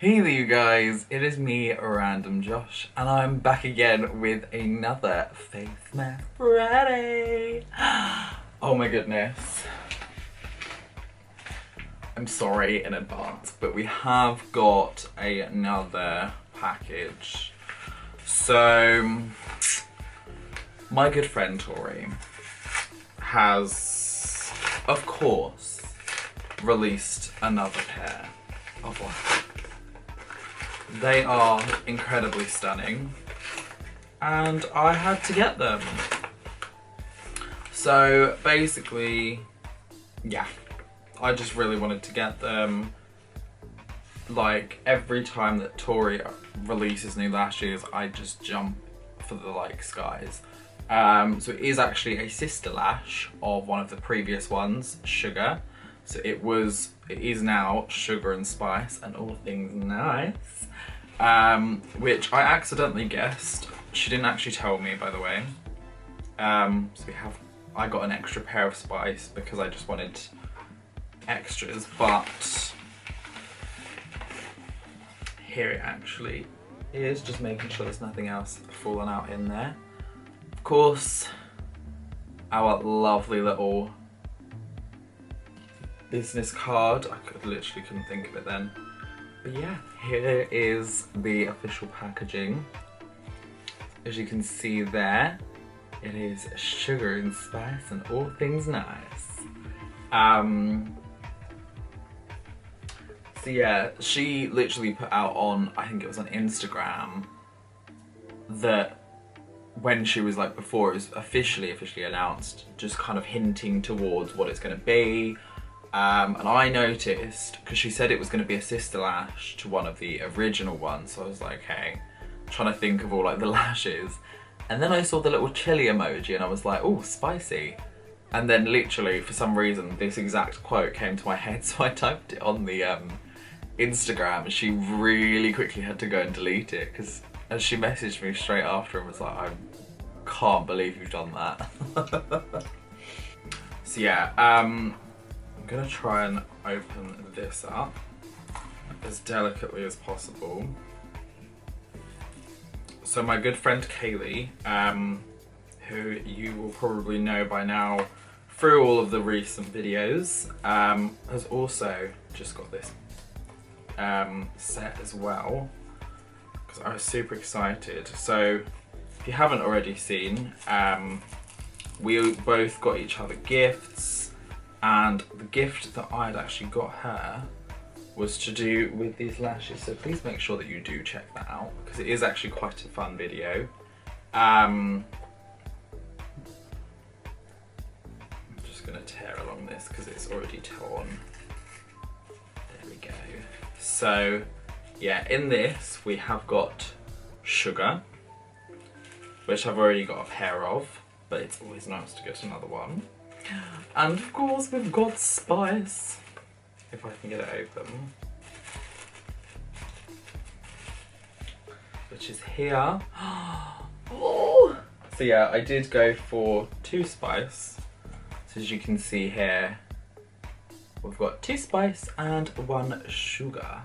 Hey there you guys, it is me, RandomJosh, and I'm back again with another Face Mask Friday. Oh my goodness. I'm sorry in advance, but we have got another package. So, my good friend Tori has, of course, released another pair of lashes. They are incredibly stunning, and I had to get them. So basically, yeah, I just really wanted to get them. Like, every time that Tori releases new lashes, I just jump for the skies. So it is actually a sister lash of one of the previous ones, Sugar. So it is now Sugar and Spice and All Things Nice, which I accidentally guessed. She didn't actually tell me, by the way. So I got an extra pair of Spice because I just wanted extras, but here it actually is, just making sure there's nothing else falling out in there. Of course, our lovely little business card. I literally couldn't think of it then. But yeah, here is the official packaging. As you can see there, it is Sugar and Spice and All Things Nice. So yeah, she literally put out on, I think it was on Instagram, that when she was before it was officially announced, just kind of hinting towards what it's going to be. And I noticed, because she said it was going to be a sister lash to one of the original ones, so I was like, hey, trying to think of all the lashes. And then I saw the little chili emoji and I was like, oh, spicy. And then literally, for some reason, this exact quote came to my head, so I typed it on the Instagram. She really quickly had to go and delete it, because as she messaged me straight after and was like, I can't believe you've done that. So yeah, I'm gonna try and open this up as delicately as possible. So my good friend Kaylee, who you will probably know by now through all of the recent videos, has also just got this set as well, because I was super excited. So if you haven't already seen, we both got each other gifts. And the gift that I had actually got her was to do with these lashes. So please make sure that you do check that out, because it is actually quite a fun video. I'm just gonna tear along this because it's already torn. There we go. So yeah, in this we have got Sugar, which I've already got a pair of, but it's always nice to get another one. And of course we've got Spice, if I can get it open, which is here. Oh! So yeah, I did go for 2 Spice. So as you can see here, we've got 2 Spice and 1 Sugar.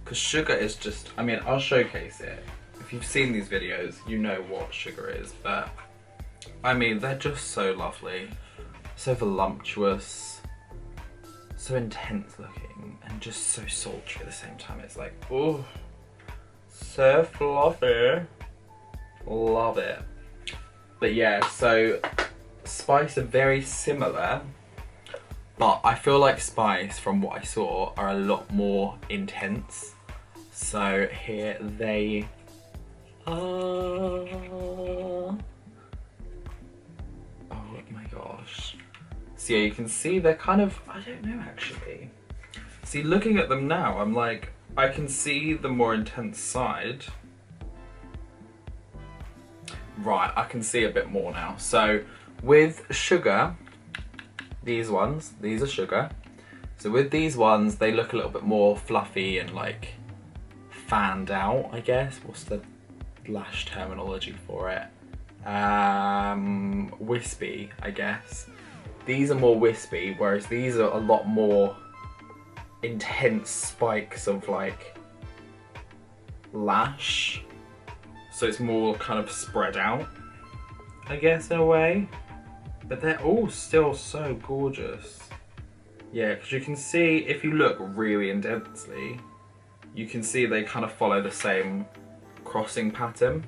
Because Sugar is just, I mean, I'll showcase it. If you've seen these videos, you know what Sugar is, but I mean, they're just so lovely. So voluptuous, so intense looking, and just so sultry at the same time. It's like, oh, so fluffy. Love it. But yeah, so Spice are very similar, but I feel like Spice, from what I saw, are a lot more intense. So here they are. Oh my gosh. So yeah, you can see they're kind of, I don't know actually. See, looking at them now, I'm like, I can see the more intense side. Right, I can see a bit more now. So with Sugar, these are Sugar. So with these ones, they look a little bit more fluffy and fanned out, I guess. What's the lash terminology for it? Wispy, I guess. These are more wispy, whereas these are a lot more intense spikes of Lash. So it's more kind of spread out, I guess, in a way. But they're all still so gorgeous. Yeah, because you can see, if you look really intensely, you can see they kind of follow the same crossing pattern.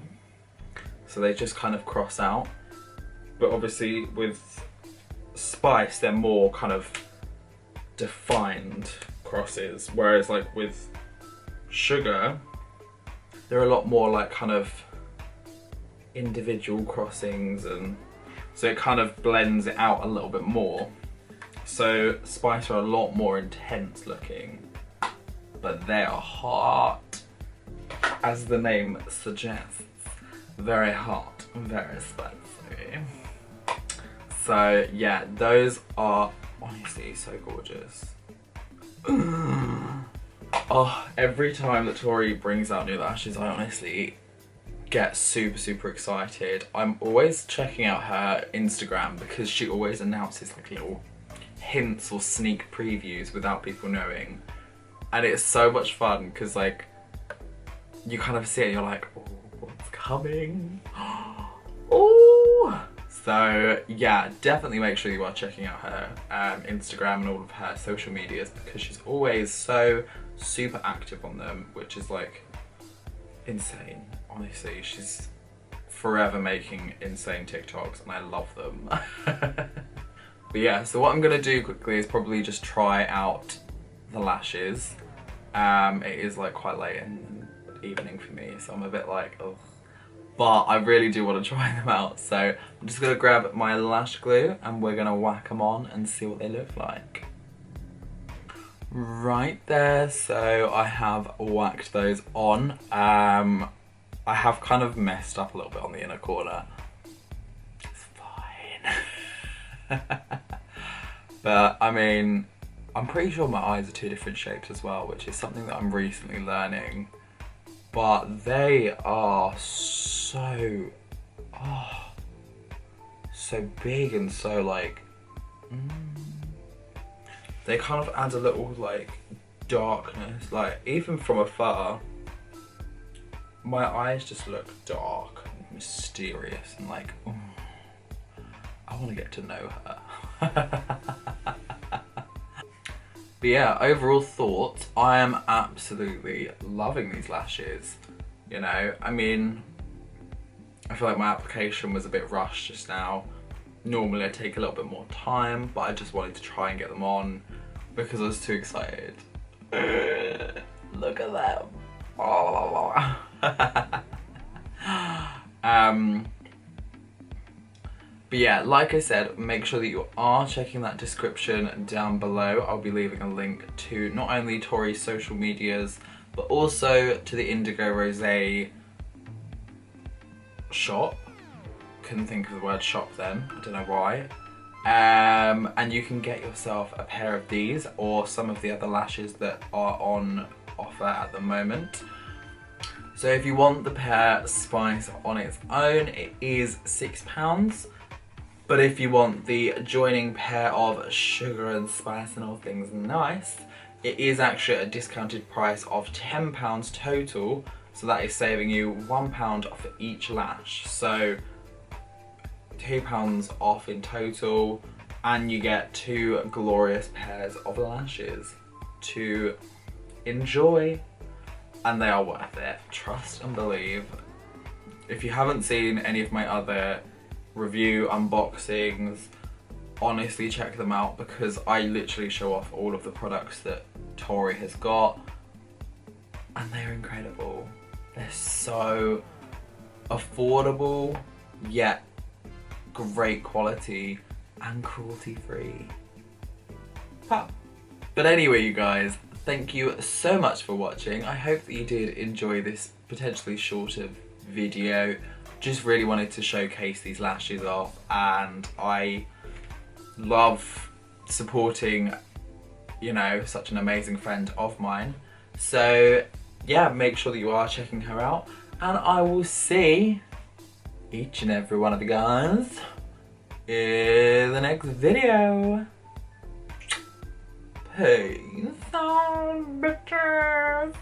So they just kind of cross out. But obviously with Spice, they're more kind of defined crosses. Whereas like with Sugar, they're a lot more like kind of individual crossings, and so it kind of blends it out a little bit more. So Spice are a lot more intense looking, but they are hot, as the name suggests. Very hot, very spicy. So yeah, those are honestly so gorgeous. Oh, every time that Tori brings out new lashes, I honestly get super excited. I'm always checking out her Instagram because she always announces like little hints or sneak previews without people knowing, and it's so much fun because like you kind of see it and you're like, oh, what's coming? Oh, so yeah, definitely make sure you are checking out her Instagram and all of her social medias, because she's always so super active on them, which is like insane. Honestly, she's forever making insane TikToks and I love them. But yeah, so what I'm gonna do quickly is probably just try out the lashes. It is like quite late in the evening for me, so I'm a bit like, ugh. But I really do want to try them out, so I'm just gonna grab my lash glue and we're gonna whack them on and see what they look like. Right there, so I have whacked those on. I have kind of messed up a little bit on the inner corner. It's fine. But I mean, I'm pretty sure my eyes are two different shapes as well, which is something that I'm recently learning. But they are so, oh, so big and so like, they kind of add a little like darkness, like even from afar, my eyes just look dark and mysterious and like, I want to get to know her. But yeah, overall thoughts, I am absolutely loving these lashes. You know, I mean, I feel like my application was a bit rushed just now. Normally I take a little bit more time, but I just wanted to try and get them on because I was too excited. Look at them. Oh. But yeah, like I said, make sure that you are checking that description down below. I'll be leaving a link to not only Tori's social medias, but also to the Indigo Rosee shop. Couldn't think of the word shop then, I don't know why. And you can get yourself a pair of these or some of the other lashes that are on offer at the moment. So if you want the pair Spice on its own, it is £6. But if you want the joining pair of Sugar and Spice and all things nice, it is actually a discounted price of £10 total. So that is saving you £1 for each lash. So £2 off in total, and you get 2 glorious pairs of lashes to enjoy. And they are worth it, trust and believe. If you haven't seen any of my other review unboxings, honestly check them out, because I literally show off all of the products that Tori has got and they're incredible. They're so affordable yet great quality and cruelty free. But anyway, you guys, thank you so much for watching. I hope that you did enjoy this potentially shorter video. Just really wanted to showcase these lashes off, and I love supporting, you know, such an amazing friend of mine. So yeah, make sure that you are checking her out, and I will see each and every one of you guys in the next video. Peace out, bitches.